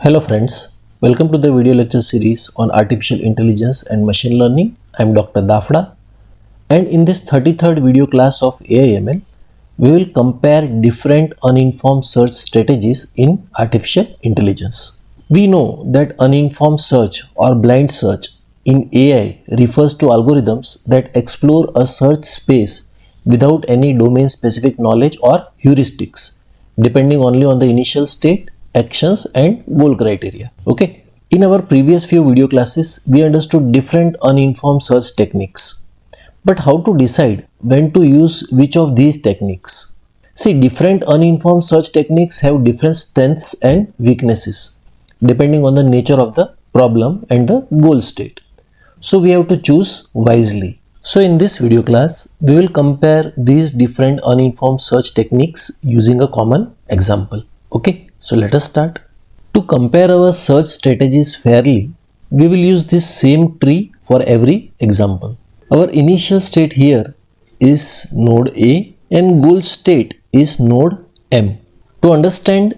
Hello friends, welcome to the video lecture series on artificial intelligence and machine learning. I am Dr. Dafda, and in this 33rd video class of AI/ML, we will compare different uninformed search strategies in artificial intelligence. We know that uninformed search or blind search in AI refers to algorithms that explore a search space without any domain specific knowledge or heuristics, depending only on the initial state, actions and goal criteria. Okay. In our previous few video classes, we understood different uninformed search techniques. But how to decide when to use which of these techniques? See, different uninformed search techniques have different strengths and weaknesses depending on the nature of the problem and the goal state. So we have to choose wisely. So in this video class, we will compare these different uninformed search techniques using a common example. Okay. So let us start. To compare our search strategies fairly, we will use this same tree for every example. Our initial state here is node A and goal state is node M. To understand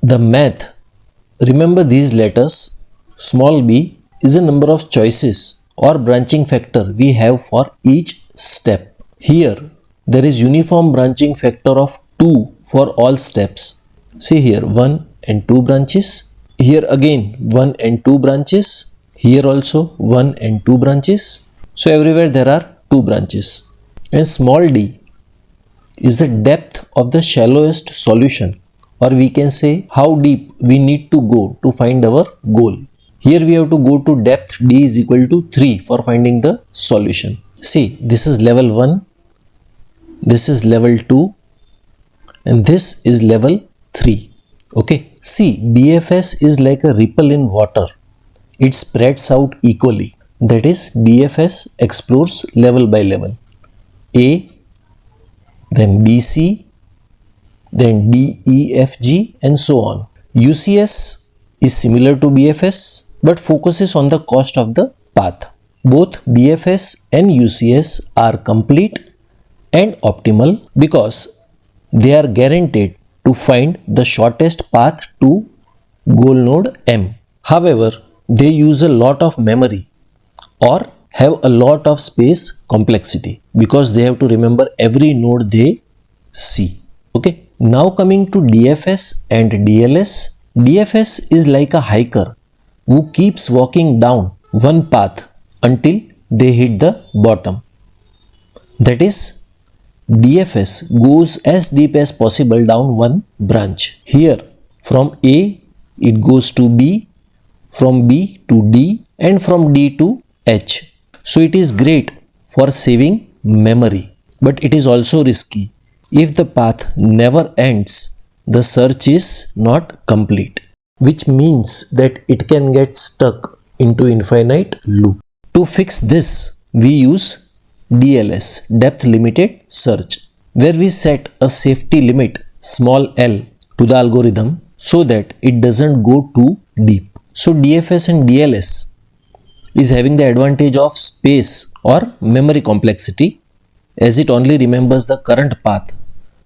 the math, remember these letters. Small b is the number of choices or branching factor we have for each step. Here, there is uniform branching factor of 2 for all steps. See here 1 and 2 branches. Here again 1 and 2 branches. Here also 1 and 2 branches. So everywhere there are 2 branches. And small d is the depth of the shallowest solution, or we can say how deep we need to go to find our goal. Here we have to go to depth d is equal to 3 for finding the solution. See, this is level 1, this is level 2 and this is level 3. Okay. See, BFS is like a ripple in water. It spreads out equally. That is, BFS explores level by level. A, then BC, then DEFG and so on. UCS is similar to BFS but focuses on the cost of the path. Both BFS and UCS are complete and optimal because they are guaranteed to find the shortest path to goal node M. However, they use a lot of memory or have a lot of space complexity because they have to remember every node they see. Okay. Now coming to DFS and DLS. DFS is like a hiker who keeps walking down one path until they hit the bottom. That is, DFS goes as deep as possible down one branch. Here from A it goes to B, from B to D and from D to H. So it is great for saving memory, but it is also risky. If the path never ends, the search is not complete, which means that it can get stuck into infinite loop. To fix this, we use DLS, depth limited search, where we set a safety limit small l to the algorithm so that it doesn't go too deep. So DFS and DLS is having the advantage of space or memory complexity as it only remembers the current path.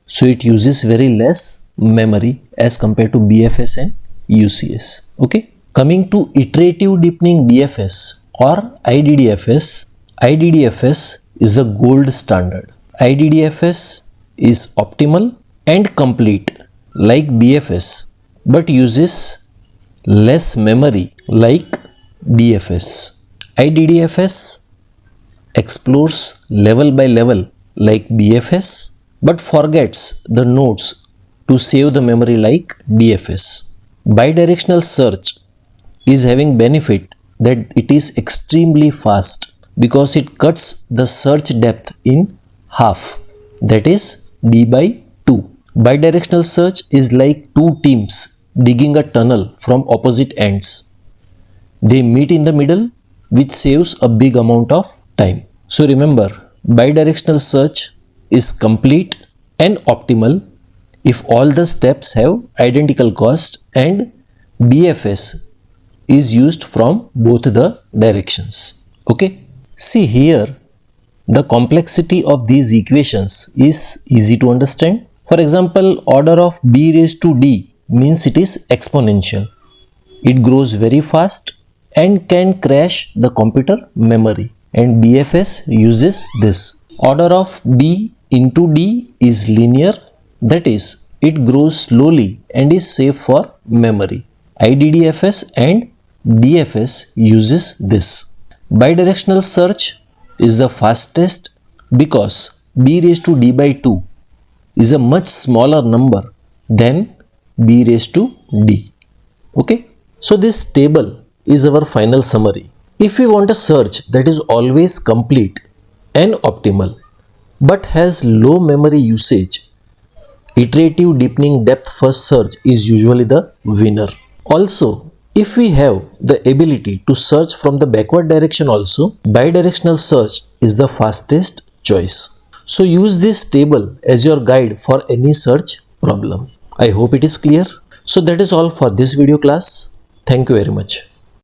So it uses very less memory as compared to BFS and UCS. Okay. Coming to iterative deepening DFS or IDDFS. IDDFS is the gold standard. IDDFS is optimal and complete like BFS but uses less memory like DFS. IDDFS explores level by level like BFS but forgets the nodes to save the memory like DFS. Bidirectional search is having benefit that it is extremely fast because it cuts the search depth in half, that is d by 2. Bidirectional search is like two teams digging a tunnel from opposite ends. They meet in the middle, which saves a big amount of time. So remember, bidirectional search is complete and optimal if all the steps have identical cost and BFS is used from both the directions. Okay. See here, the complexity of these equations is easy to understand. For example, order of b raised to d means it is exponential. It grows very fast and can crash the computer memory, and BFS uses this. Order of B into D is linear, that is, it grows slowly and is safe for memory. IDDFS and DFS uses this. Bidirectional search is the fastest because B raised to D by 2 is a much smaller number than B raised to D. Okay, so this table is our final summary. If we want a search that is always complete and optimal but has low memory usage, iterative deepening depth first search is usually the winner. Also, if we have the ability to search from the backward direction also, bidirectional search is the fastest choice. So use this table as your guide for any search problem. I hope it is clear. So that is all for this video class. Thank you very much.